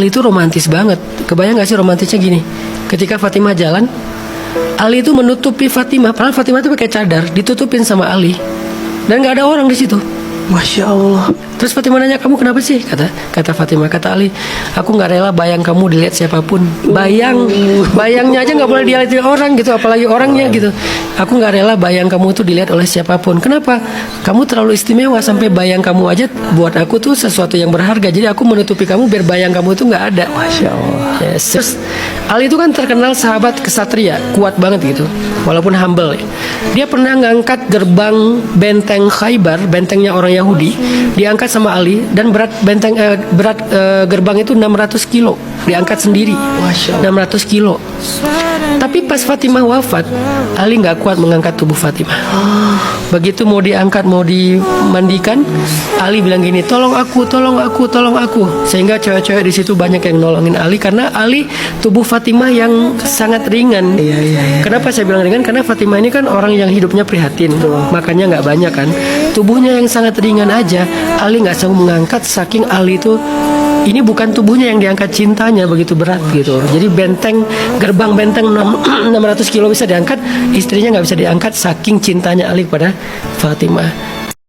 Ali itu romantis banget. Kebayang gak sih romantisnya gini? Ketika Fatimah jalan, Ali itu menutupi Fatimah. Padahal Fatimah itu pakai cadar, ditutupin sama Ali. Dan gak ada orang di situ. Masya Allah. Terus Fatimah nanya, kamu kenapa sih? Kata Fatimah, kata Ali, aku nggak rela bayang kamu dilihat siapapun. Bayangnya aja nggak boleh dilihat orang gitu, apalagi orangnya gitu. Aku nggak rela bayang kamu tuh dilihat oleh siapapun. Kenapa? Kamu terlalu istimewa sampai bayang kamu aja buat aku tuh sesuatu yang berharga. Jadi aku menutupi kamu biar bayang kamu tuh nggak ada. Masya Allah. Yes. Terus Ali itu kan terkenal sahabat kesatria, kuat banget gitu, walaupun humble. Dia pernah ngangkat gerbang benteng Khaybar, bentengnya orang Yahudi, diangkat sama Ali dan berat gerbang itu 600 kilo, diangkat sendiri. Masya Allah. 600 kilo. Tapi pas Fatimah wafat, Ali nggak kuat mengangkat tubuh Fatimah. Begitu mau diangkat, mau dimandikan, Ali bilang gini, tolong aku, tolong aku, tolong aku. Sehingga cewek-cewek di situ banyak yang nolongin Ali karena Ali tubuh Fatimah yang sangat ringan. Iya. Kenapa saya bilang ringan? Karena Fatimah ini kan orang yang hidupnya prihatin, makannya nggak banyak kan. Tubuhnya yang sangat ringan aja, Ali nggak sanggup mengangkat. Saking Ali itu, ini bukan tubuhnya yang diangkat, cintanya begitu berat gitu. Jadi gerbang benteng 600 kilo bisa diangkat, istrinya nggak bisa diangkat saking cintanya Ali kepada Fatimah.